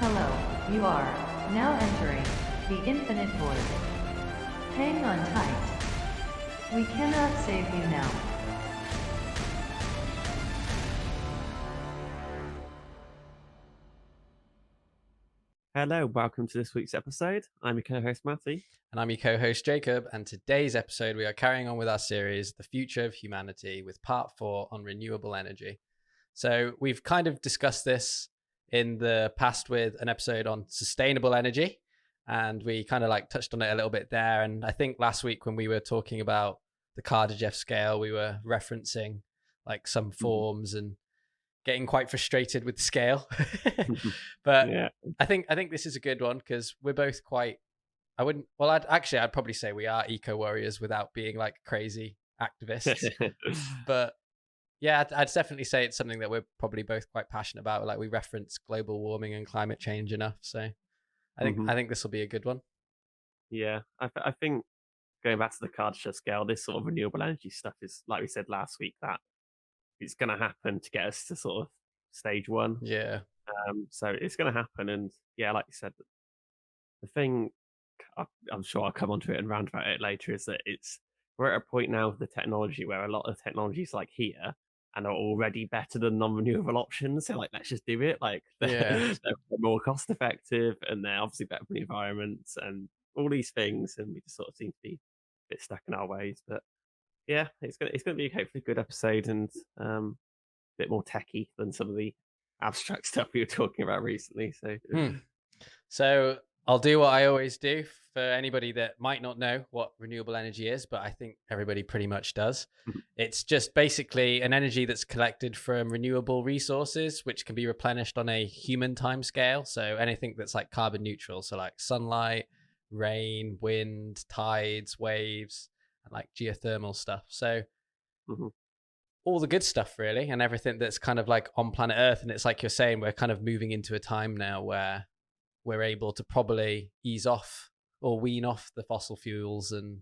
Hello, you are now entering the infinite void. Hang on tight. We cannot save you now. Hello, welcome to this week's episode. I'm your co-host Matty. And I'm your co-host Jacob, and today's episode we are carrying on with our series, The Future of Humanity, with part 4 on renewable energy. So we've kind of discussed this in the past with an episode on sustainable energy, and we kind of like touched on it a little bit there. And I think last week when we were talking about the Kardashev scale, we were referencing like some forms and getting quite frustrated with the scale. But yeah. I think this is a good one because we're both quite, I'd probably say we are eco warriors without being like crazy activists. But yeah, I'd definitely say it's something that we're probably both quite passionate about. Like we reference global warming and climate change enough. So I think this will be a good one. Yeah, I think going back to the Kardashev scale, this sort of renewable energy stuff is, like we said last week, that it's going to happen to get us to sort of stage 1. Yeah. So it's going to happen. And yeah, like you said, the thing, I'm sure I'll come onto it and round about it later, is that we're at a point now with the technology where a lot of technology is like here and are already better than non-renewable options. So like, let's just do it. Like they're more cost effective and they're obviously better for the environment and all these things. And we just sort of seem to be a bit stuck in our ways. But yeah, it's gonna be hopefully a good episode and a bit more techy than some of the abstract stuff we were talking about recently. So I'll do what I always do for anybody that might not know what renewable energy is, but I think everybody pretty much does. It's just basically an energy that's collected from renewable resources, which can be replenished on a human time scale. So anything that's like carbon neutral, so like sunlight, rain, wind, tides, waves, and like geothermal stuff. So all the good stuff really, and everything that's kind of like on planet Earth. And it's like you're saying, we're kind of moving into a time now where we're able to probably ease off or wean off the fossil fuels and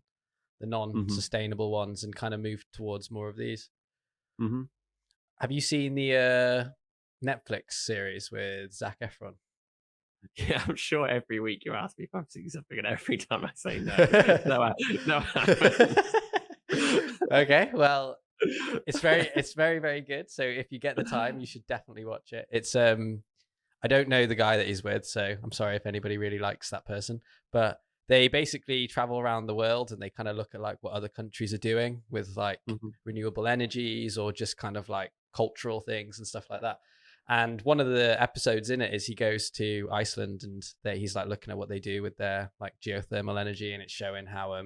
the non-sustainable ones and kind of move towards more of these. Have you seen the Netflix series with Zac Efron? Yeah, I'm sure every week you ask me if I've seen something, and every time I say no, no, I haven't. Okay, well, it's very, very good. So if you get the time, you should definitely watch it. It's I don't know the guy that he's with, so I'm sorry if anybody really likes that person, but they basically travel around the world and they kind of look at like what other countries are doing with like renewable energies or just kind of like cultural things and stuff like that. And one of the episodes in it is he goes to Iceland and he's like looking at what they do with their like geothermal energy, and it's showing how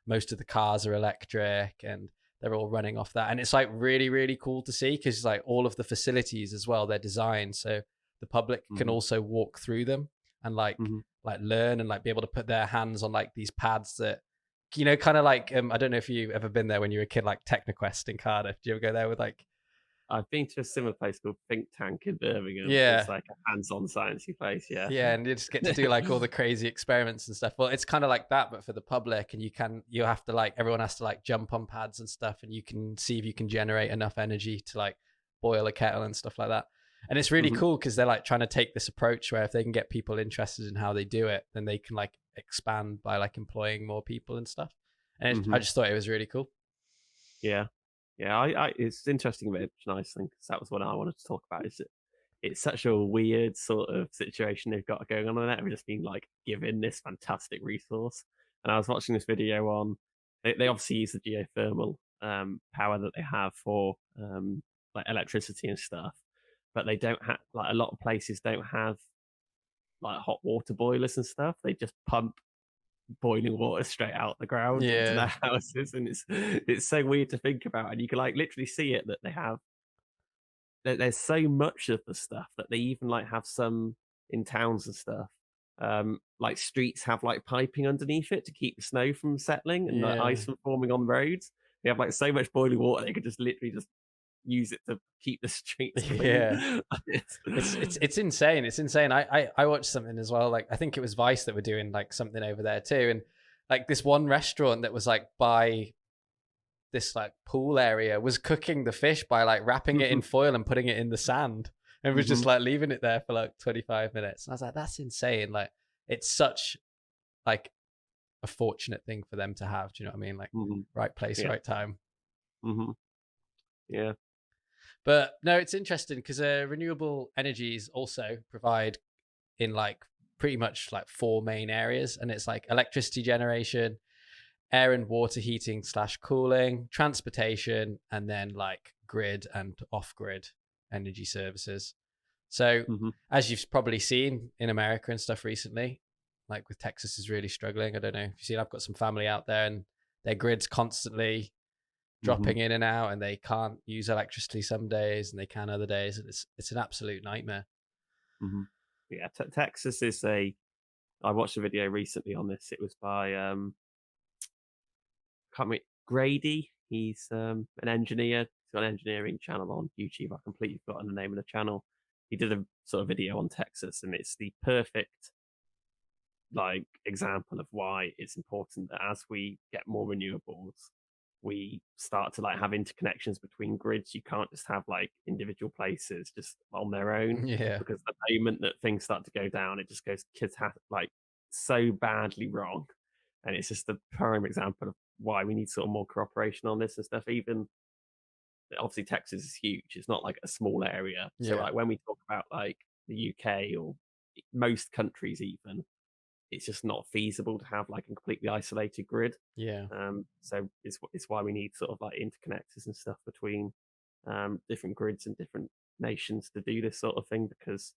most of the cars are electric and they're all running off that. And it's like really, really cool to see because like all of the facilities as well, they're designed so the public can also walk through them and like learn and like be able to put their hands on like these pads that, you know, kind of like I don't know if you've ever been there when you were a kid, like Technoquest in Cardiff. Do you ever go there with like? I've been to a similar place called Think Tank in Birmingham. Yeah, it's like a hands-on sciencey place. Yeah, and you just get to do like all the crazy experiments and stuff. Well, it's kind of like that, but for the public, and you have to like, everyone has to like jump on pads and stuff, and you can see if you can generate enough energy to like boil a kettle and stuff like that. And it's really cool because they're like trying to take this approach where if they can get people interested in how they do it, then they can like expand by like employing more people and stuff. And I just thought it was really cool. Yeah. Yeah, it's interesting about Iceland because that was what I wanted to talk about. Is it's such a weird sort of situation they've got going on there. We've just been like given this fantastic resource, and I was watching this video on. They obviously use the geothermal power that they have for like electricity and stuff, but they don't have, like, a lot of places don't have like hot water boilers and stuff. They just pump boiling water straight out the ground into their houses, and it's so weird to think about. And you can like literally see it that they have there's so much of the stuff that they even like have some in towns and stuff, like streets have like piping underneath it to keep the snow from settling and the ice from forming on roads. They have like so much boiling water they could just literally just use it to keep the streets clean. It's insane. It's insane. I watched something as well, like I think it was Vice that were doing like something over there too, and like this one restaurant that was like by this like pool area was cooking the fish by like wrapping it in foil and putting it in the sand, and was just like leaving it there for like 25 minutes. And I was like, that's insane. Like, it's such like a fortunate thing for them to have. Do you know what I mean? Like, right place, right time. Yeah. But no, it's interesting because renewable energies also provide in like pretty much like 4 main areas, and it's like electricity generation, air and water heating / cooling, transportation, and then like grid and off-grid energy services. So as you've probably seen in America and stuff recently, like with Texas is really struggling. I don't know if you've seen, I've got some family out there and their grid's constantly dropping in and out, and they can't use electricity some days and they can other days. And it's an absolute nightmare. Yeah, Texas is I watched a video recently on this. It was by can't remember, Grady. He's an engineer. He's got an engineering channel on YouTube. I completely forgotten the name of the channel. He did a sort of video on Texas, and it's the perfect like example of why it's important that as we get more renewables, we start to like have interconnections between grids. You can't just have like individual places just on their own. Yeah. Because the moment that things start to go down, it just goes like so badly wrong. And it's just the prime example of why we need sort of more cooperation on this and stuff. Even obviously Texas is huge. It's not like a small area. So like when we talk about like the UK or most countries even, it's just not feasible to have like a completely isolated grid. So it's why we need sort of like interconnectors and stuff between different grids and different nations to do this sort of thing, because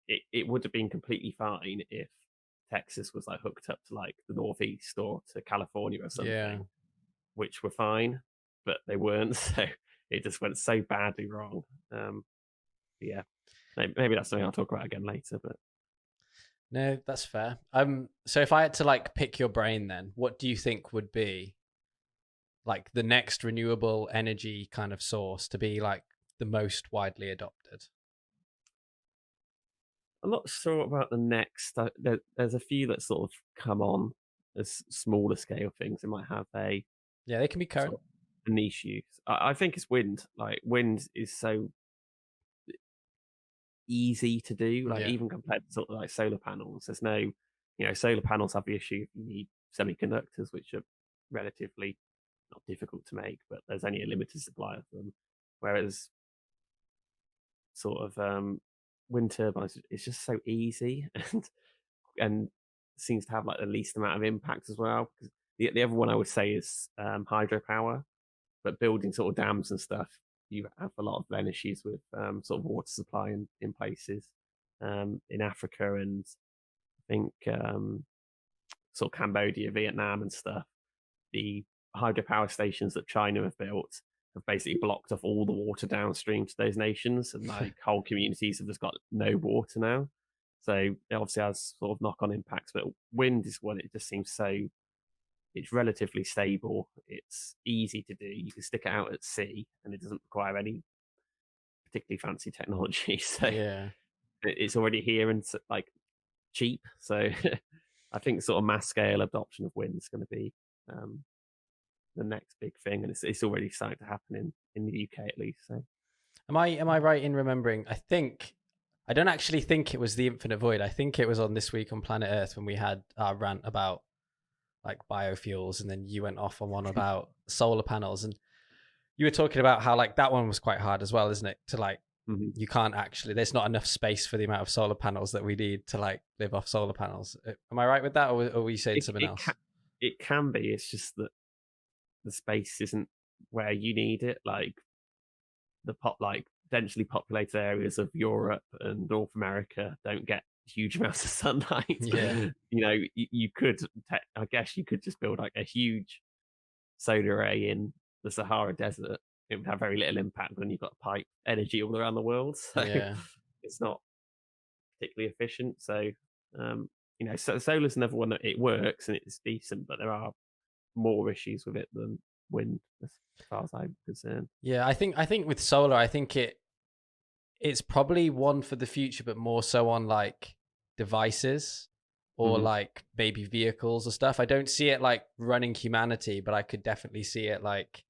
it would have been completely fine if Texas was like hooked up to like the Northeast or to California or something, which were fine, but they weren't. So it just went so badly wrong. Yeah, maybe that's something I'll talk about again later, but no, that's fair. So if I had to like pick your brain, then what do you think would be like the next renewable energy kind of source to be like the most widely adopted? I'm not sure about the next. There's a few that sort of come on as smaller scale things. They might have they can be current sort of niche use. I think it's wind. Like wind is so easy to do, like even compared to sort of like solar panels. There's no, solar panels have the issue you need semiconductors, which are relatively not difficult to make, but there's only a limited supply of them. Whereas sort of wind turbines, it's just so easy and seems to have like the least amount of impact as well. Because the other one I would say is hydropower, but building sort of dams and stuff, you have a lot of then issues with sort of water supply in places in Africa, and I think sort of Cambodia, Vietnam and stuff. The hydropower stations that China have built have basically blocked off all the water downstream to those nations, and like whole communities have just got no water now. So it obviously has sort of knock-on impacts, but wind is one, it just seems so, it's relatively stable, it's easy to do, you can stick it out at sea and it doesn't require any particularly fancy technology. So it's already here and like cheap. So I think sort of mass scale adoption of wind is going to be the next big thing, and it's already starting to happen in the UK at least. So am I right in remembering, I don't actually think it was the Infinite Void, I think it was on This Week on Planet Earth when we had our rant about like biofuels, and then you went off on one about solar panels, and you were talking about how like that one was quite hard as well, isn't it, to like you can't actually, there's not enough space for the amount of solar panels that we need to like live off solar panels. Am I right with that, or were you saying something else? It can be, it's just that the space isn't where you need it. Like the densely populated areas of Europe and North America don't get huge amounts of sunlight. You could, I guess you could just build like a huge solar array in the Sahara Desert. It would have very little impact when you've got pipe energy all around the world. So it's not particularly efficient. So so solar's another one that it works and it's decent, but there are more issues with it than wind, as far as I'm concerned. I think with solar, I think it's probably one for the future, but more so on like devices or like maybe vehicles or stuff. I don't see it like running humanity, but I could definitely see it like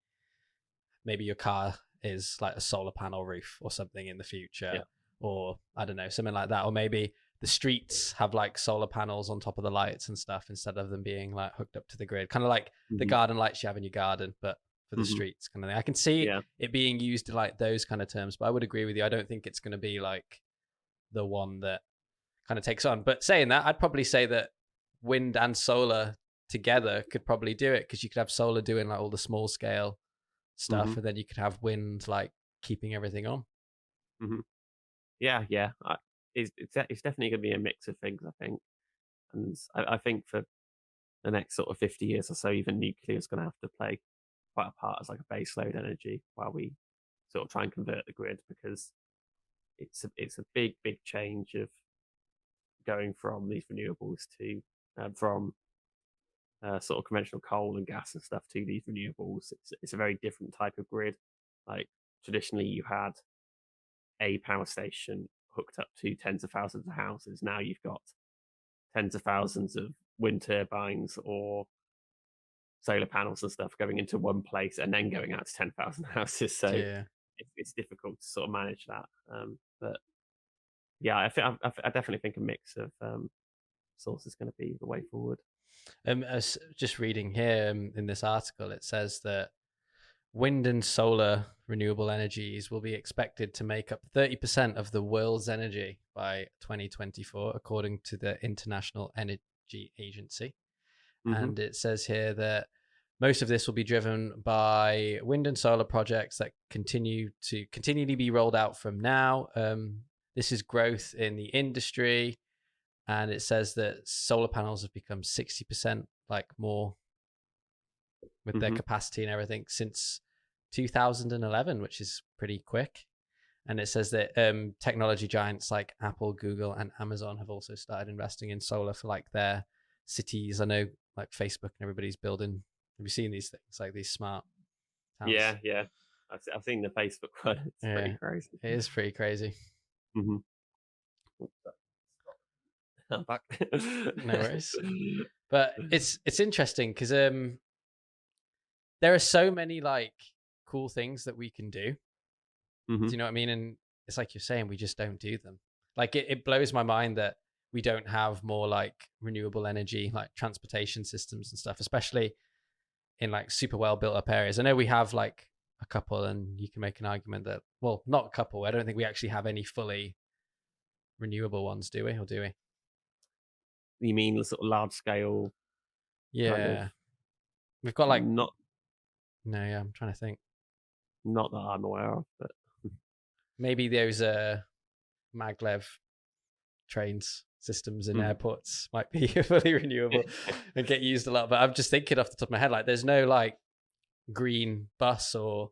maybe your car is like a solar panel roof or something in the future, Yeah. or I don't know, something like that, or maybe the streets have like solar panels on top of the lights and stuff instead of them being like hooked up to the grid, kind of like the garden lights you have in your garden, but for the streets kind of thing. I can see it being used in like those kind of terms, but I would agree with you. I don't think it's going to be like the one that kind of takes on. But saying that, I'd probably say that wind and solar together could probably do it, because you could have solar doing like all the small scale stuff, and then you could have wind like keeping everything on. Yeah. It's definitely going to be a mix of things, I think. And I think for the next sort of 50 years or so, even nuclear is going to have to play quite a part as like a base load energy while we sort of try and convert the grid, because it's a big change of going from these renewables to from sort of conventional coal and gas and stuff to these renewables. It's a very different type of grid. Like traditionally, you had a power station hooked up to tens of thousands of houses. Now you've got tens of thousands of wind turbines or solar panels and stuff going into one place and then going out to 10,000 houses. So it's difficult to sort of manage that. But yeah, I definitely think a mix of sources is going to be the way forward. Just reading here in this article, it says that wind and solar renewable energies will be expected to make up 30% of the world's energy by 2024, according to the International Energy Agency. And it says here that most of this will be driven by wind and solar projects that continually be rolled out from now. This is growth in the industry. And it says that solar panels have become 60% like more with their capacity and everything since 2011, which is pretty quick. And it says that technology giants like Apple, Google, and Amazon have also started investing in solar for like their cities. I know like Facebook and everybody's building. Have you seen these things, like these smart towns? Yeah. I've seen the Facebook one. It's pretty crazy. It is pretty crazy. I'm back. No worries. But it's interesting because there are so many like cool things that we can do. Do you know what I mean? And it's like you're saying, we just don't do them. Like it blows my mind that we don't have more like renewable energy, like transportation systems and stuff, especially in like super well built up areas. I know we have like a couple, and you can make an argument that, well, not a couple. I don't think we actually have any fully renewable ones, do we? Or do we? You mean the sort of large scale? Yeah. Kind of, we've got like not. No, yeah, I'm trying to think. Not that I'm aware of, but maybe those maglev trains systems in airports might be fully renewable and get used a lot. But I'm just thinking off the top of my head, like there's no like green bus or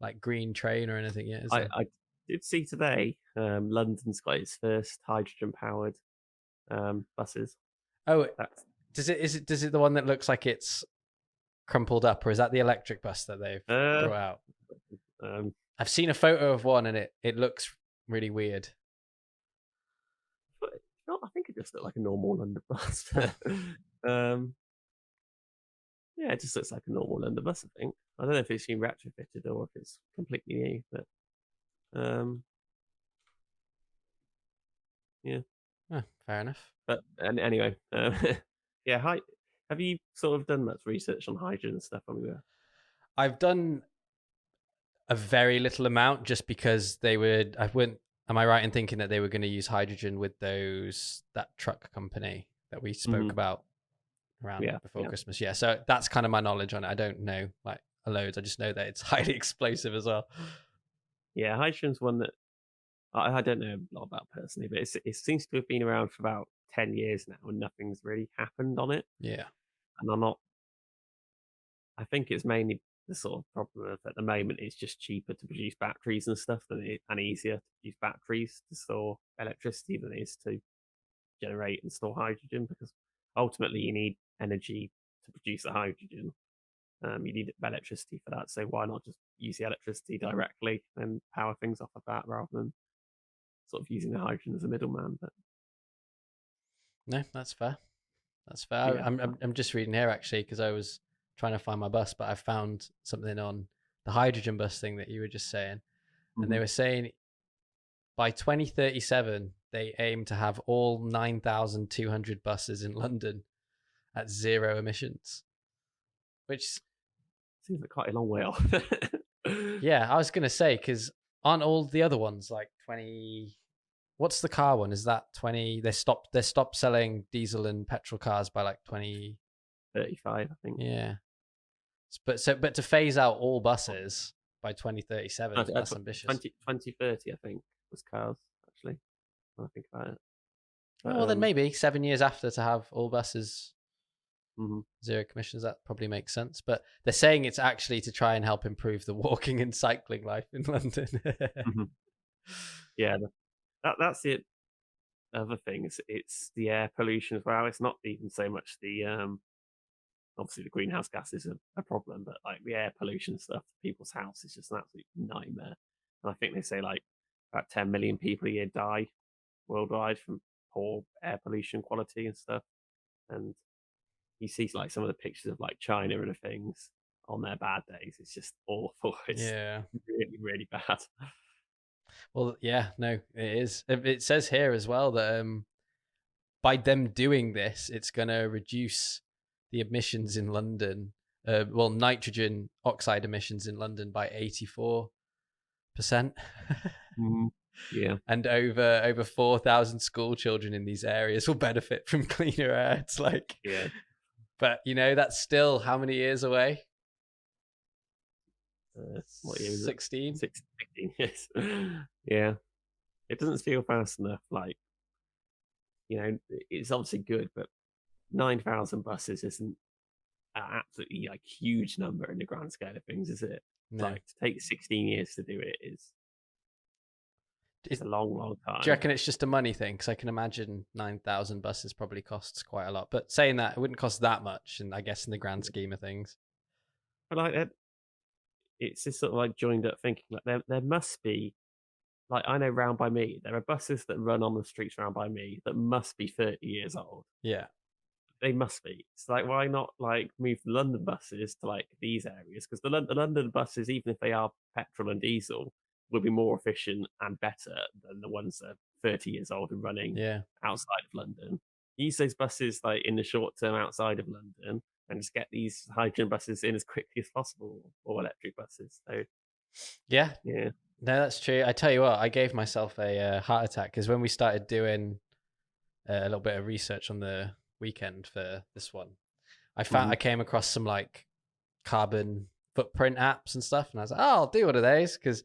like green train or anything yet. I did see today London's got its first hydrogen powered buses. Oh, does it the one that looks like it's crumpled up, or is that the electric bus that they've brought out? I've seen a photo of one and it looks really weird. I think it just looked like a normal London bus. Yeah, it just looks like a normal London bus, I think. I don't know if it's been retrofitted or if it's completely new, but yeah. Fair enough. But anyway, yeah. Have you sort of done much research on hydrogen and stuff? I've done a very little amount, just because am I right in thinking that they were going to use hydrogen with that truck company that we spoke about around before Christmas? Yeah. So that's kind of my knowledge on it. I don't know like loads. I just know that it's highly explosive as well. Yeah. Hydrogen's one that I don't know a lot about personally, but it seems to have been around for about 10 years now and nothing's really happened on it. Yeah. And I think it's mainly the sort of problem of at the moment it's just cheaper to produce batteries and stuff and easier to use batteries to store electricity than it is to generate and store hydrogen, because ultimately you need energy to produce the hydrogen. You need electricity for that, so why not just use the electricity directly and power things off of that rather than sort of using the hydrogen as a middleman? But no, that's fair. Yeah. I'm just reading here actually, because I was trying to find my bus, but I found something on the hydrogen bus thing that you were just saying, and they Mhm. were saying by 2037 they aim to have all 9,200 buses in London at zero emissions, which Seems like quite a long way off. yeah, I was gonna say, because aren't all the other ones like 20? What's the car one? Is that 20? They stopped selling diesel and petrol cars by like 20. 35, I think. Yeah, but to phase out all buses by 2037, that's ambitious. 2030, I think, was cars, actually, when I think about it. Oh, well, then maybe 7 years after to have all buses Mhm. zero commissions, that probably makes sense. But they're saying it's actually to try and help improve the walking and cycling life in London. Mhm. Yeah, that's the other thing. It's the air pollution as well. It's not even so much the obviously the greenhouse gases are a problem, but like the air pollution stuff to people's house is just an absolute nightmare. And I think they say like about 10 million people a year die worldwide from poor air pollution quality and stuff. And you see like some of the pictures of like China and things on their bad days. It's just awful. It's Yeah. really, really bad. Well, yeah, no, it is. It says here as well that by them doing this, it's going to reduce the emissions in London. Well, nitrogen oxide emissions in London by 84%. Yeah. And over 4,000 school children in these areas will benefit from cleaner air. It's like, Yeah. But that's still how many years away? What year is it? 16? 16 years. Yeah. It doesn't feel fast enough. Like, it's obviously good, but 9,000 buses isn't an absolutely like huge number in the grand scale of things, is it? No. Like to take 16 years to do it it's a long, long time. Do you reckon it's just a money thing? Because I can imagine 9,000 buses probably costs quite a lot. But saying that, it wouldn't cost that much, and I guess in the grand scheme of things. But like, it's just sort of like joined up thinking like there must be, like, I know round by me there are buses that run on the streets round by me that must be 30 years old. Yeah. They must be. It's like, why not like move the London buses to like these areas? Because the London buses, even if they are petrol and diesel, will be more efficient and better than the ones that are 30 years old and running outside of London. Use those buses like in the short term outside of London and just get these hydrogen buses in as quickly as possible, or electric buses. So yeah. No, that's true. I tell you what, I gave myself a heart attack because when we started doing a little bit of research on the weekend for this one, I came across some like carbon footprint apps and stuff, and I was like, oh, I'll do one of those because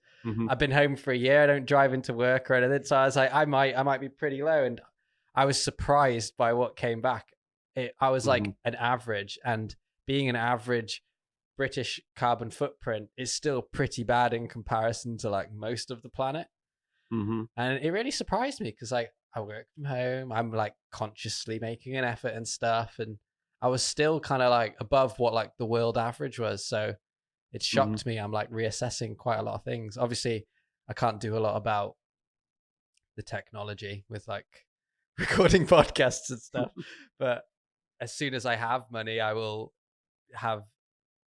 I've been home for a year. I don't drive into work or anything, so I was like, I might be pretty low, and I was surprised by what came back. I was like an average, and being an average British carbon footprint is still pretty bad in comparison to like most of the planet. And it really surprised me because like I work from home, I'm like consciously making an effort and stuff, and I was still kind of like above what like the world average was. So it shocked me. I'm like reassessing quite a lot of things. Obviously, I can't do a lot about the technology with like recording podcasts and stuff, but as soon as I have money, I will have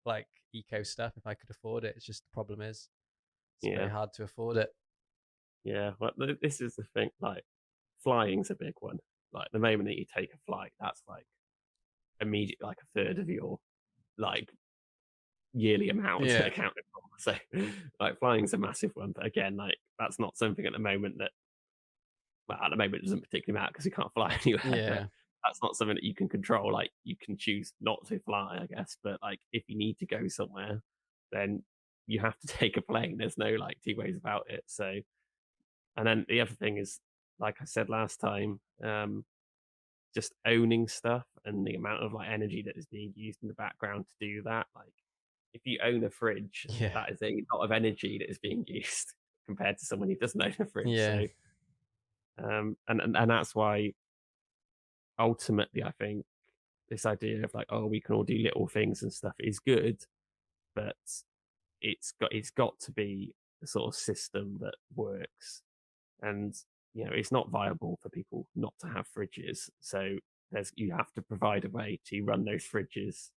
like eco stuff if I could afford it. It's just the problem is it's very hard to afford it. Yeah, well, this is the thing. Like, flying's a big one. Like, the moment that you take a flight, that's like immediately like a third of your like yearly amount accounted for. So, like, flying's a massive one. But again, like, that's not something at the moment that, well, at the moment it doesn't particularly matter because you can't fly anywhere. Yeah. That's not something that you can control. Like, you can choose not to fly, I guess. But like, if you need to go somewhere, then you have to take a plane. There's no like two ways about it. So, and then the other thing is, like I said last time, just owning stuff and the amount of like energy that is being used in the background to do that. Like, if you own a fridge, that is a lot of energy that is being used compared to someone who doesn't own a fridge. So, and that's why ultimately I think this idea of like, oh, we can all do little things and stuff is good, but it's got to be a sort of system that works. And it's not viable for people not to have fridges. So you have to provide a way to run those fridges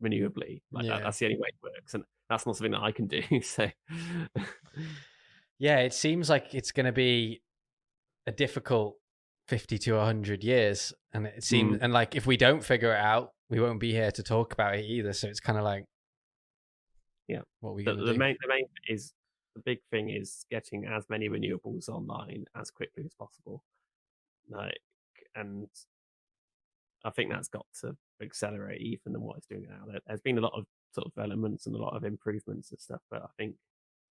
renewably. Like that's the only way it works. And that's not something that I can do. So Yeah, it seems like it's going to be a difficult 50 to 100 years, and it seems and like if we don't figure it out, we won't be here to talk about it either. So it's kind of like, yeah, what are we the, going to the do? main is the big thing is getting as many renewables online as quickly as possible. Like, and I think that's got to accelerate even than what it's doing now. There's been a lot of sort of developments and a lot of improvements and stuff, but I think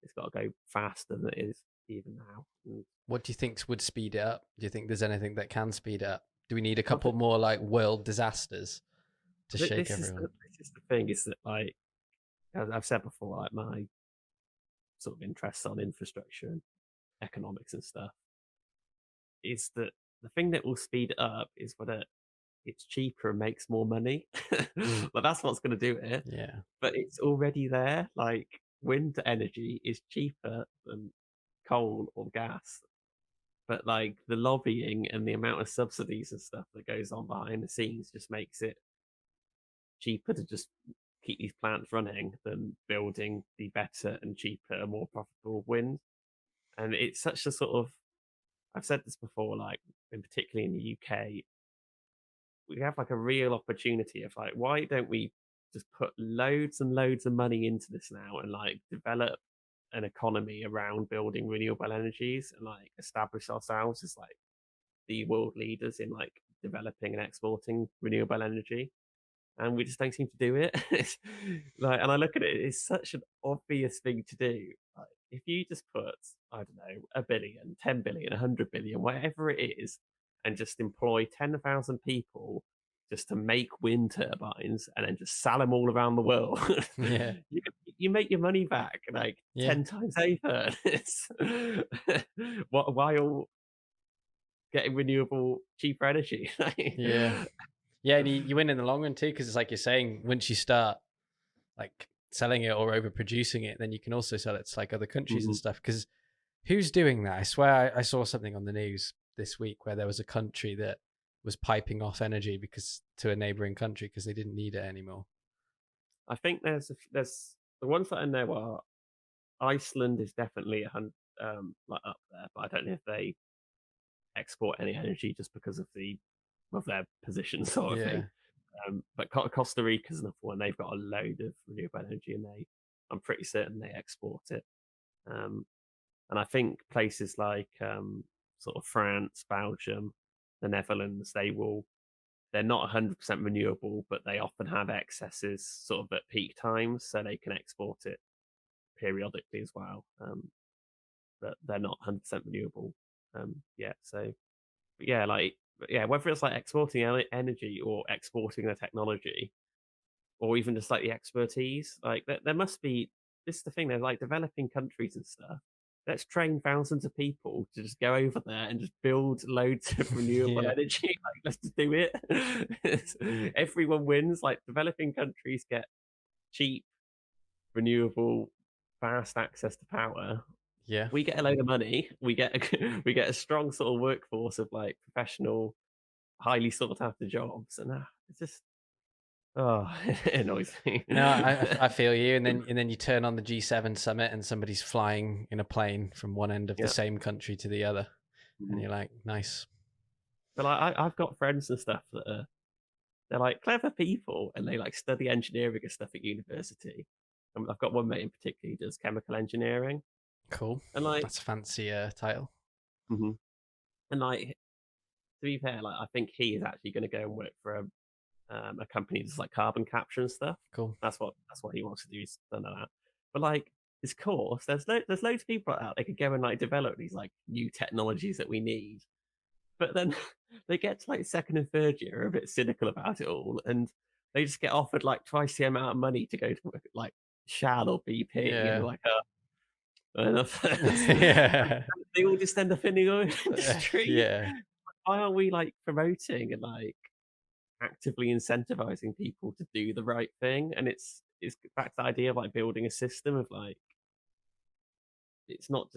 it's got to go faster than it is even now. And What do you think would speed it up? Do you think there's anything that can speed it up? Do we need a I couple think- more like world disasters to Th- shake this is everyone? this is the thing is that, like, as I've said before, like my sort of interests on infrastructure and economics and stuff is that the thing that will speed it up is whether it's cheaper and makes more money. Like, that's what's going to do it. Yeah. But it's already there. Like, wind energy is cheaper than coal or gas. But like the lobbying and the amount of subsidies and stuff that goes on behind the scenes just makes it cheaper to just keep these plants running than building the better and cheaper and more profitable wind. And it's such a sort of, I've said this before, like, in particularly in the UK, we have like a real opportunity of like, why don't we just put loads and loads of money into this now and like develop an economy around building renewable energies and like establish ourselves as like the world leaders in like developing and exporting renewable energy, and we just don't seem to do it. It's like, and I look at it, it's such an obvious thing to do. Like, if you just put, I don't know, 1 billion, 10 billion, 100 billion, whatever it is, and just employ 10,000 people just to make wind turbines and then just sell them all around the world, Yeah. you make your money back like Yeah. 10 times over. It's while getting renewable, cheaper energy. Yeah. Yeah, and you win in the long run too, because it's like you're saying, once you start like selling it or overproducing it, then you can also sell it to like other countries and stuff. Because who's doing that? I swear I saw something on the news this week where there was a country that was piping off energy because to a neighboring country because they didn't need it anymore. I think there's the ones that I know are Iceland is definitely like up there, but I don't know if they export any energy just because of their position sort of thing. But Costa Rica's another one. They've got a load of renewable energy, and I'm pretty certain they export it. And I think places like sort of France, Belgium, the Netherlands, they're not 100% renewable, but they often have excesses sort of at peak times, so they can export it periodically as well. But they're not 100% renewable yet. So, but yeah, like, yeah, whether it's like exporting energy or exporting the technology, or even just like the expertise, like there must be. This is the thing. They're like developing countries and stuff. Let's train thousands of people to just go over there and just build loads of renewable energy. Like, let's just do it. Everyone wins. Like, developing countries get cheap, renewable, fast access to power. Yeah. We get a load of money. We get a strong sort of workforce of like professional, highly sought after jobs, and it's just it annoys me. No, I feel you. And then you turn on the G7 summit and somebody's flying in a plane from one end of the same country to the other, and you're like, nice. But I've got friends and stuff that they're like clever people, and they like study engineering and stuff at university. And I've got one mate in particular who does chemical engineering. Cool. And like, that's a fancy title. And like, to be fair, like, I think he is actually going to go and work for a company that's like carbon capture and stuff. Cool. That's what he wants to do. He's done that. But like, his course, there's loads of people out there. They could go and like develop these like new technologies that we need. But then they get to like second and third year, are a bit cynical about it all, and they just get offered like twice the amount of money to go to work at like Shell or BP, and they're like, enough. They all just end up in the oil industry. Yeah. Why aren't we like promoting and like actively incentivizing people to do the right thing? And it's back to the idea of like building a system of like, it's not.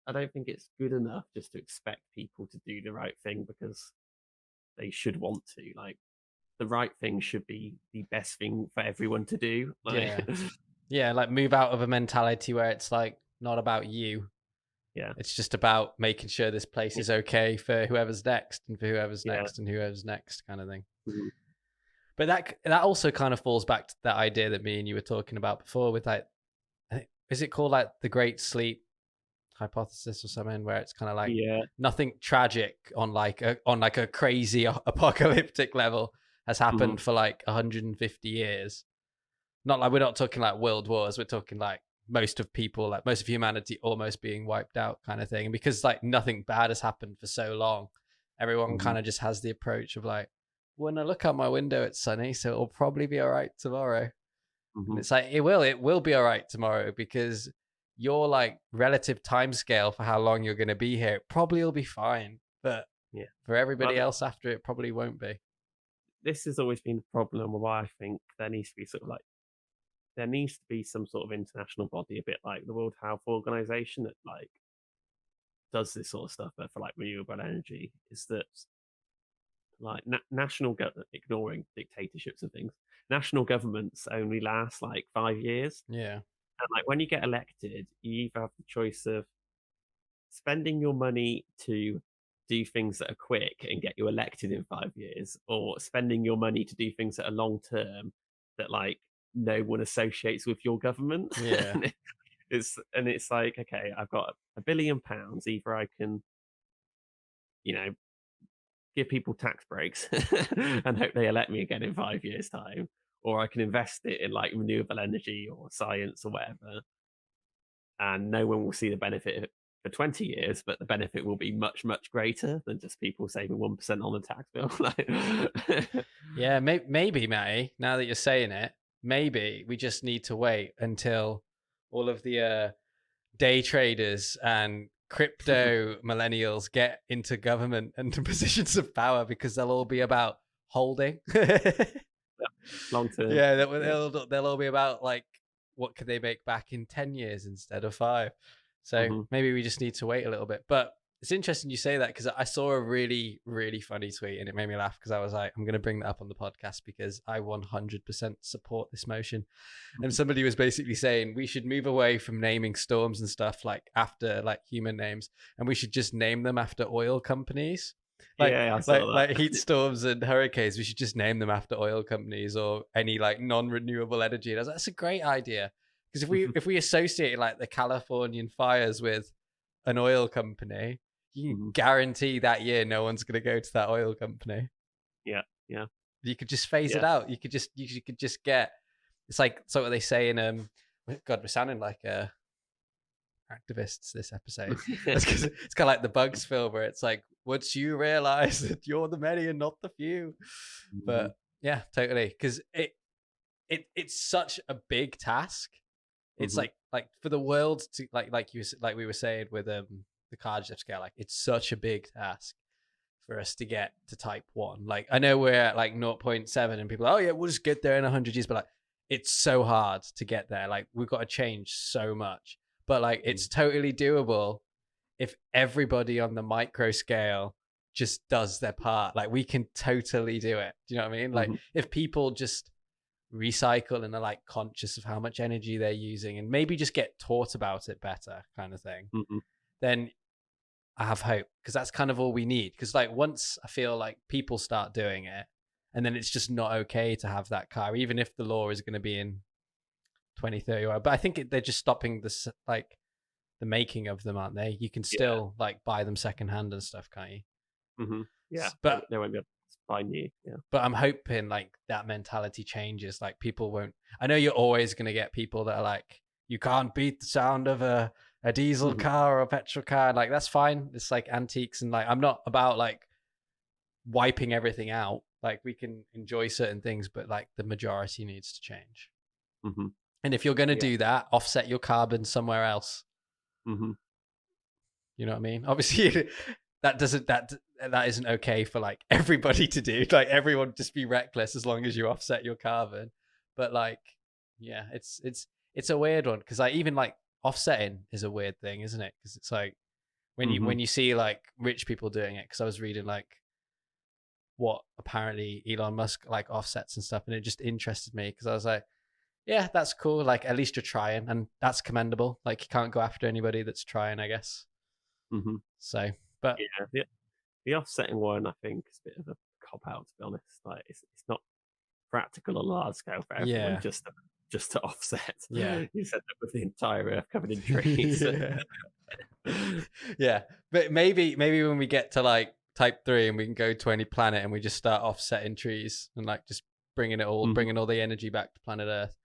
I don't think it's good enough just to expect people to do the right thing because they should want to. Like, the right thing should be the best thing for everyone to do. Like, Yeah, like move out of a mentality where it's like not about you. Yeah. It's just about making sure this place is okay for whoever's next and for whoever's Yeah. next and whoever's next kind of thing. Mhm. But that also kind of falls back to that idea that me and you were talking about before with like, is it called like the Great Sleep hypothesis or something, where it's kind of like Yeah. nothing tragic on like a crazy apocalyptic level has happened for like 150 years. Not like, we're not talking like world wars, we're talking like most of humanity almost being wiped out kind of thing. And because like nothing bad has happened for so long, everyone kind of just has the approach of like, when I look out my window, it's sunny, so it'll probably be all right tomorrow. And it's like, it will be all right tomorrow, because your like relative time scale for how long you're going to be here, it probably will be fine. But for everybody else after, it probably won't be. This has always been a problem why I think there needs to be there needs to be some sort of international body, a bit like the World Health Organization, that like does this sort of stuff, but for like renewable energy. Is that like national ignoring dictatorships and things? National governments only last like 5 years. Yeah. And like when you get elected, you either have the choice of spending your money to do things that are quick and get you elected in 5 years, or spending your money to do things that are long term that like no one associates with your government. Yeah. It's like, okay, I've got £1 billion. Either I can, give people tax breaks and hope they elect me again in 5 years' time, or I can invest it in like renewable energy or science or whatever, and no one will see the benefit for 20 years, but the benefit will be much, much greater than just people saving 1% on the tax bill. Yeah, maybe, Matty, now that you're saying it, maybe we just need to wait until all of the day traders and crypto millennials get into government and positions of power, because they'll all be about holding. Long term. Yeah, they'll all be about like, what could they make back in 10 years instead of 5? So maybe we just need to wait a little bit. But it's interesting you say that, because I saw a really, really funny tweet and it made me laugh, because I was like, I'm going to bring that up on the podcast because I 100% support this motion. And somebody was basically saying we should move away from naming storms and stuff like after like human names, and we should just name them after oil companies. Like, yeah, I saw that. Like heat storms and hurricanes, we should just name them after oil companies or any like non-renewable energy. And I was like, that's a great idea. Because if we associate like the Californian fires with an oil company, you can guarantee that year no one's going to go to that oil company. Yeah. You could just phase it out. You could just get. It's like, so what they say in God, we're sounding like activists this episode. It's kind of like the Bugs film where it's like, once you realize that you're the many and not the few. But yeah, totally, because it's such a big task. It's like for the world to like we were saying with the Kardashev scale, like it's such a big task for us to get to type 1. Like I know we're at like 0.7 and people are, oh yeah, we'll just get there in 100 years, but like it's so hard to get there. Like we've got to change so much, but like it's totally doable if everybody on the micro scale just does their part. Like we can totally do it. Do you know what I mean? Like if people just recycle and are like conscious of how much energy they're using and maybe just get taught about it better kind of thing, then I have hope, because that's kind of all we need. Because like once I feel like people start doing it, and then it's just not okay to have that car, even if the law is going to be in 2030. But I think they're just stopping this, like the making of them, aren't they? You can still like buy them secondhand and stuff, can't you? Yeah, but they won't be able to buy new. Yeah, but I'm hoping like that mentality changes. Like people won't. I know you're always going to get people that are like, you can't beat the sound of a diesel car or a petrol car. Like that's fine. It's like antiques, and like I'm not about like wiping everything out. Like we can enjoy certain things, but like the majority needs to change. And if you're going to do that, offset your carbon somewhere else. You know what I mean? Obviously, that isn't okay for like everybody to do. Like everyone just be reckless as long as you offset your carbon. But like, yeah, it's a weird one, because like even like offsetting is a weird thing, isn't it? Because it's like when you see like rich people doing it. Because I was reading like what apparently Elon Musk like offsets and stuff, and it just interested me, because I was like, yeah, that's cool. Like at least you're trying, and that's commendable. Like you can't go after anybody that's trying, I guess. Hmm. So, but Yeah, the offsetting one, I think, is a bit of a cop out, to be honest. Like it's not practical on a large scale for everyone yeah, just to offset. yeah. You said that with the entire Earth covered in trees. yeah. yeah, but maybe when we get to like type 3 and we can go to any planet and we just start offsetting trees and like just bringing all the energy back to planet Earth.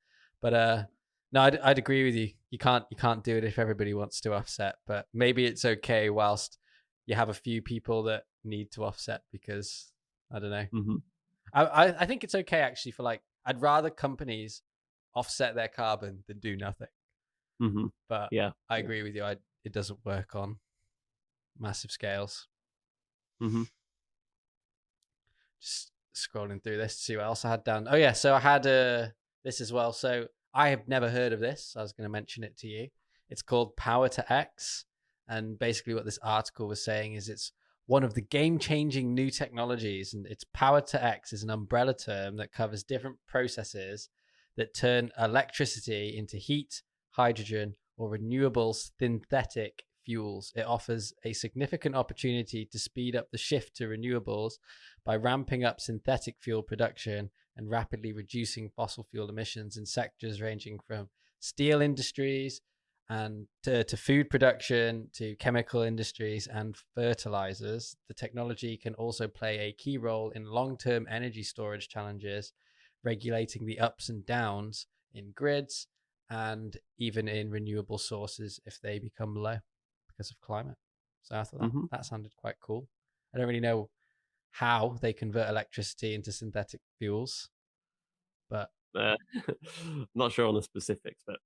But no, I'd agree with you. You can't do it if everybody wants to offset, but maybe it's okay whilst you have a few people that need to offset, because I don't know. Hmm. I think it's okay actually for like, I'd rather companies offset their carbon than do nothing. Hmm. But Yeah, I agree with you. It doesn't work on massive scales. hmm. Just scrolling through this to see what else I had down. Oh yeah, so I had this as well. So I have never heard of this. I was going to mention it to you. It's called Power to X, and basically what this article was saying is it's one of the game-changing new technologies, and it's Power to X is an umbrella term that covers different processes that turn electricity into heat, hydrogen, or renewable synthetic fuels. It offers a significant opportunity to speed up the shift to renewables by ramping up synthetic fuel production and rapidly reducing fossil fuel emissions in sectors ranging from steel industries and to food production to chemical industries and fertilizers. The technology can also play a key role in long-term energy storage challenges, regulating the ups and downs in grids and even in renewable sources if they become low because of climate. So I thought that sounded quite cool. I don't really know how they convert electricity into synthetic fuels, but Not sure on the specifics, but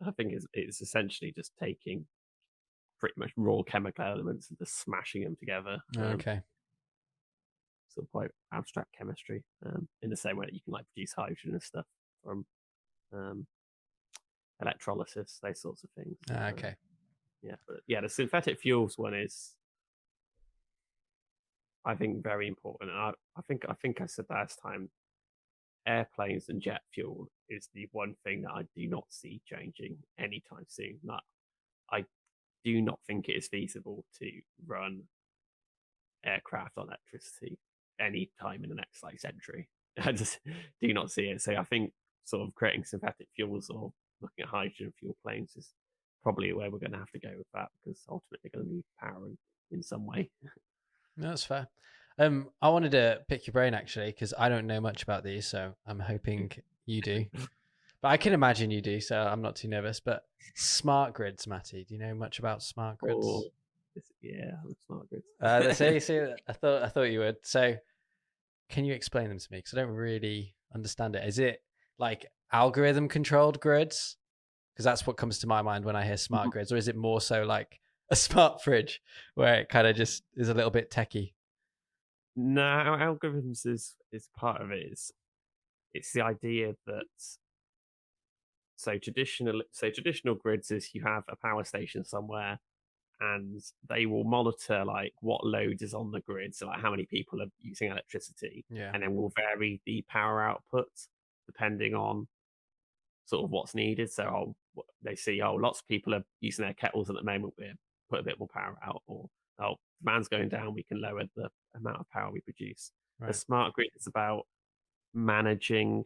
I think it's essentially just taking pretty much raw chemical elements and just smashing them together. okay. Sort of quite abstract chemistry. In the same way that you can like produce hydrogen and stuff from electrolysis, those sorts of things. Okay. Yeah, but yeah, the synthetic fuels one is, I think, very important. And I think I said last time, airplanes and jet fuel is the one thing that I do not see changing anytime soon. Like, I do not think it is feasible to run aircraft on electricity any time in the next like century. I just do not see it. So I think sort of creating synthetic fuels or looking at hydrogen fuel planes is probably where we're going to have to go with that, because ultimately they're going to need power in some way. No, that's fair. I wanted to pick your brain actually, because I don't know much about these, so I'm hoping you do. But I can imagine you do, so I'm not too nervous. But smart grids, Matty, do you know much about smart grids? Or yeah, smart grids. See, I thought you would. So, can you explain them to me? Because I don't really understand it. Is it like algorithm controlled grids? Because that's what comes to my mind when I hear smart grids. Or is it more so like a smart fridge where it kind of just is a little bit techie? No, algorithms is part of it. It's the idea that traditional grids is you have a power station somewhere, and they will monitor like what load is on the grid, so like how many people are using electricity, Yeah. and then will vary the power output depending on sort of what's needed. So they see, lots of people are using their kettles at the moment, we put a bit more power out, or demand's going down, we can lower the amount of power we produce. Right. A smart grid is about managing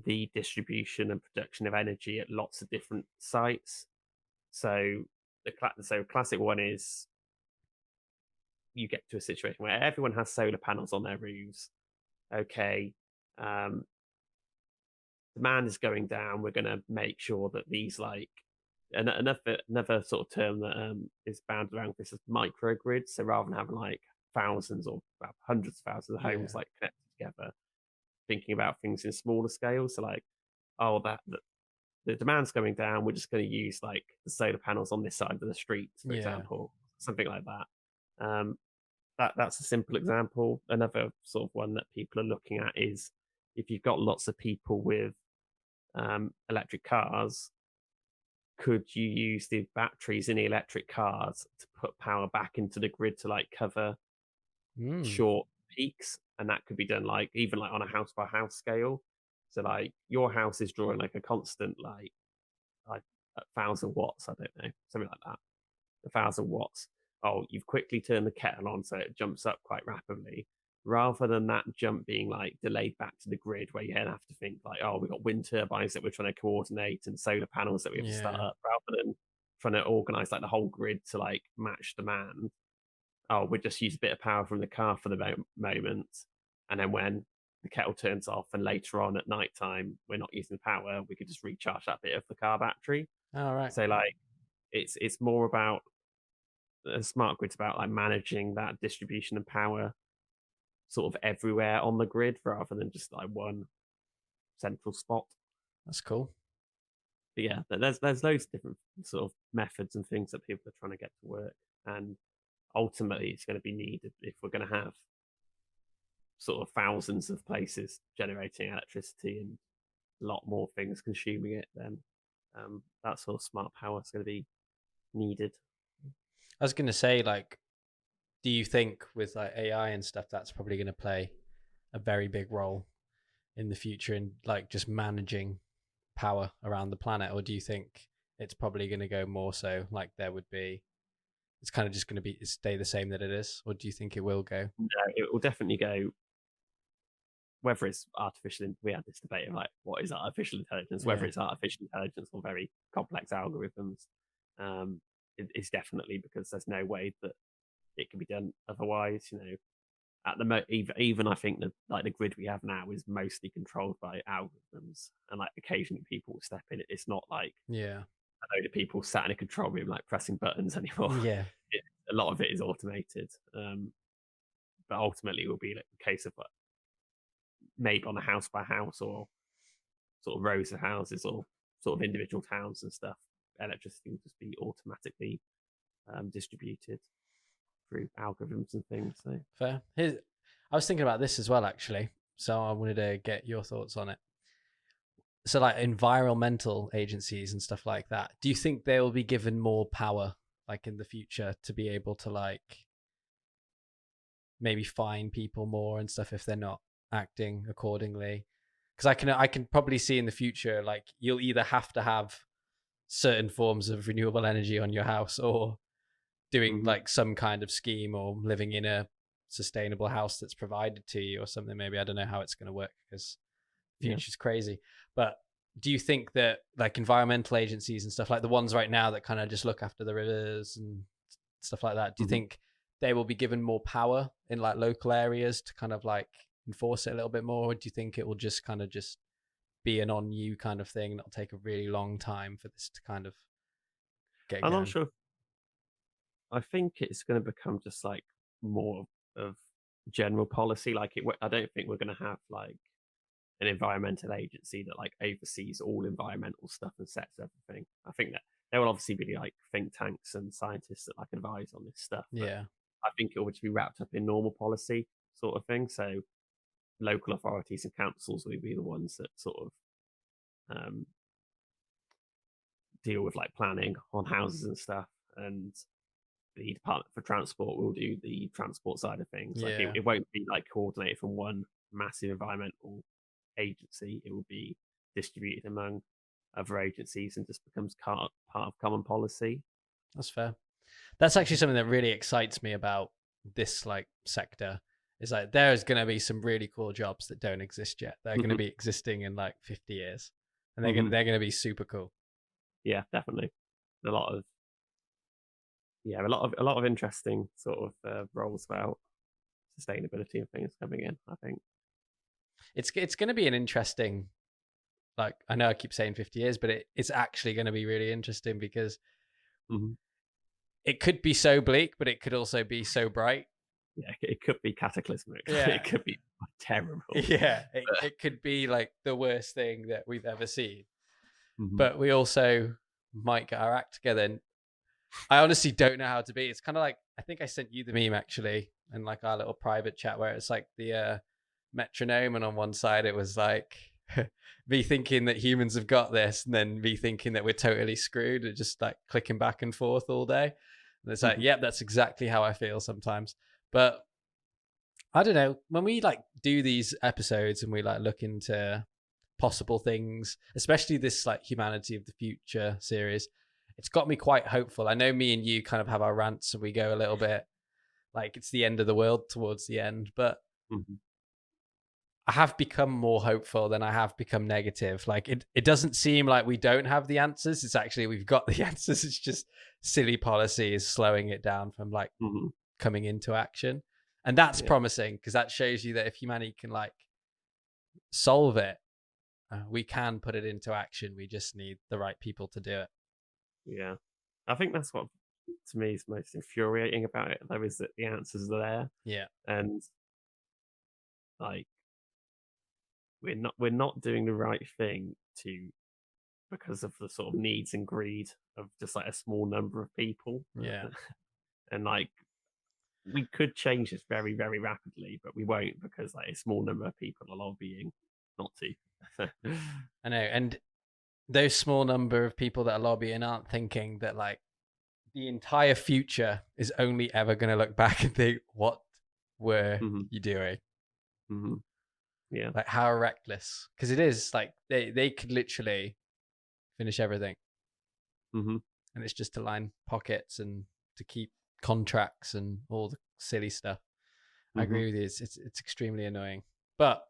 the distribution and production of energy at lots of different sites. So the classic one is you get to a situation where everyone has solar panels on their roofs. Okay, demand is going down. We're going to make sure that these like another sort of term that is bound around this is microgrids. So rather than having like thousands or hundreds of thousands of homes like connected together, thinking about things in smaller scales. So like, the demand's going down, we're just going to use like the solar panels on this side of the street, for example, something like that. That's a simple example. Another sort of one that people are looking at is if you've got lots of people with electric cars, could you use the batteries in the electric cars to put power back into the grid to like cover short peaks? And that could be done like even like on a house by house scale. So like your house is drawing like a constant like 1,000 watts. I don't know, something like that. 1,000 watts. Oh, you've quickly turned the kettle on so it jumps up quite rapidly. Rather than that jump being like delayed back to the grid, where you then have to think like, oh, we've got wind turbines that we're trying to coordinate and solar panels that we have to start up, rather than trying to organize like the whole grid to like match demand. Oh, we just use a bit of power from the car for the moment, and then when the kettle turns off and later on at night time we're not using power, we could just recharge that bit of the car battery. All right. So like it's more about smart grid's about like managing that distribution of power sort of everywhere on the grid rather than just like one central spot. That's cool. But yeah, there's loads of different sort of methods and things that people are trying to get to work, and ultimately it's going to be needed if we're going to have sort of thousands of places generating electricity and a lot more things consuming it. Then that sort of smart power is going to be needed. I was going to say, like, do you think with like AI and stuff, that's probably going to play a very big role in the future in like just managing power around the planet? Or do you think it's probably going to go more so like there would be, it's kind of just going to stay the same that it is? Or do you think it will go? No, it will definitely go, whether it's artificial, we had this debate of like, what is artificial intelligence, whether it's artificial intelligence or very complex algorithms. It's definitely, because there's no way that it can be done otherwise. You know, at the even I think that like the grid we have now is mostly controlled by algorithms, and like occasionally people will step in. It's not like a load of people sat in a control room like pressing buttons anymore. A lot of it is automated, but ultimately it will be like a case of like, maybe on a house by house or sort of rows of houses or sort of individual towns and stuff, electricity will just be automatically distributed through algorithms and things. So fair. I was thinking about this as well, actually. So I wanted to get your thoughts on it. So like environmental agencies and stuff like that, do you think they will be given more power like in the future to be able to like maybe fine people more and stuff if they're not acting accordingly? Because I can probably see in the future like you'll either have to have certain forms of renewable energy on your house or doing like some kind of scheme or living in a sustainable house that's provided to you or something. Maybe I don't know how it's going to work because the future's crazy. But do you think that like environmental agencies and stuff like the ones right now that kind of just look after the rivers and stuff like that, do you think they will be given more power in like local areas to kind of like enforce it a little bit more? Or do you think it will just kind of just be an on you kind of thing and it'll take a really long time for this to kind of get going? I'm not sure. I think it's going to become just like more of general policy. Like I don't think we're going to have like an environmental agency that like oversees all environmental stuff and sets everything. I think that there will obviously be like think tanks and scientists that like advise on this stuff. Yeah. I think it will just be wrapped up in normal policy sort of thing. So local authorities and councils will be the ones that sort of deal with like planning on houses and stuff, and the Department for Transport will do the transport side of things. Like it won't be like coordinated from one massive environmental agency. It will be distributed among other agencies and just becomes part of common policy. That's fair. That's actually something that really excites me about this like sector. Is like there's going to be some really cool jobs that don't exist yet. They're going to be existing in like 50 years, and they're going to be super cool. Yeah, definitely. A lot of interesting sort of roles about sustainability and things coming in. I think it's going to be an interesting. Like I know I keep saying 50 years, but it's actually going to be really interesting because it could be so bleak, but it could also be so bright. Yeah, it could be cataclysmic. Yeah. It could be terrible. Yeah, it could be like the worst thing that we've ever seen. But we also might get our act together. And I honestly don't know how to be. It's kind of like, I think I sent you the meme actually in like our little private chat where it's like the metronome, and on one side it was like me thinking that humans have got this, and then me thinking that we're totally screwed and just like clicking back and forth all day. And it's like, yep, that's exactly how I feel sometimes. But I don't know, when we like do these episodes and we like look into possible things, especially this like Humanity of the Future series. It's got me quite hopeful. I know me and you kind of have our rants and we go a little bit like it's the end of the world towards the end, but I have become more hopeful than I have become negative. Like it doesn't seem like we don't have the answers. It's actually, we've got the answers. It's just silly policy is slowing it down from like coming into action. And that's promising, because that shows you that if humanity can like solve it, we can put it into action. We just need the right people to do it. Yeah. I think that's what to me is most infuriating about it, though, is that the answers are there. Yeah. And like we're not doing the right thing because of the sort of needs and greed of just like a small number of people. Yeah. And like we could change this very, very rapidly, but we won't, because like a small number of people are lobbying not to. I know. And those small number of people that are lobbying aren't thinking that like the entire future is only ever going to look back and think, what were you doing? Yeah. Like how reckless. Because it is like they could literally finish everything. And it's just to line pockets and to keep contracts and all the silly stuff. I agree with you. It's extremely annoying, but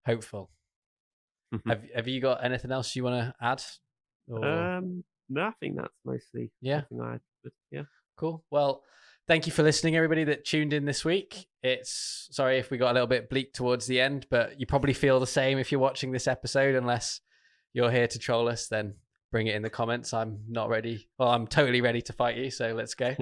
hopeful. Have you got anything else you want to add? Or... No, I think that's mostly everything I had. But yeah. Cool. Well, thank you for listening, everybody that tuned in this week. It's sorry if we got a little bit bleak towards the end, but you probably feel the same if you're watching this episode, unless you're here to troll us, then bring it in the comments. I'm not ready. Well, I'm totally ready to fight you, so let's go.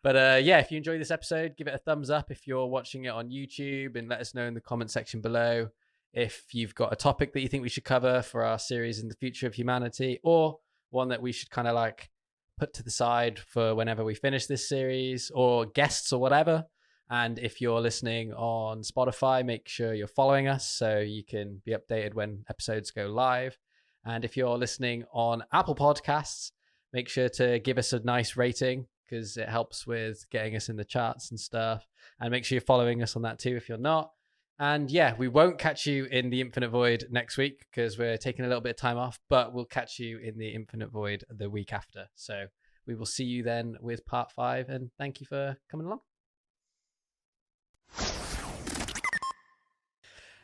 But yeah, if you enjoyed this episode, give it a thumbs up if you're watching it on YouTube, and let us know in the comment section below if you've got a topic that you think we should cover for our series in the future of humanity, or one that we should kind of like put to the side for whenever we finish this series, or guests or whatever. And if you're listening on Spotify, make sure you're following us so you can be updated when episodes go live. And if you're listening on Apple Podcasts, make sure to give us a nice rating, because it helps with getting us in the charts and stuff. And make sure you're following us on that too if you're not. And yeah, we won't catch you in the Infinite Void next week because we're taking a little bit of time off, but we'll catch you in the Infinite Void the week after. So we will see you then with part 5, and thank you for coming along.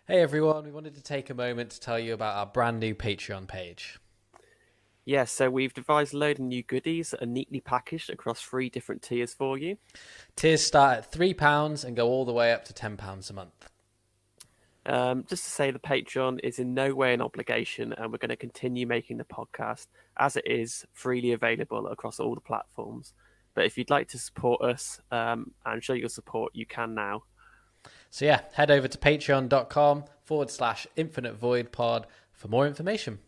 Hey everyone, we wanted to take a moment to tell you about our brand new Patreon page. Yeah, so we've devised a load of new goodies that are neatly packaged across 3 different tiers for you. Tiers start at £3 and go all the way up to £10 a month. Just to say, the Patreon is in no way an obligation, and we're going to continue making the podcast as it is, freely available across all the platforms. But if you'd like to support us and show your support, you can now. So yeah, head over to patreon.com/Infinite Void Pod for more information.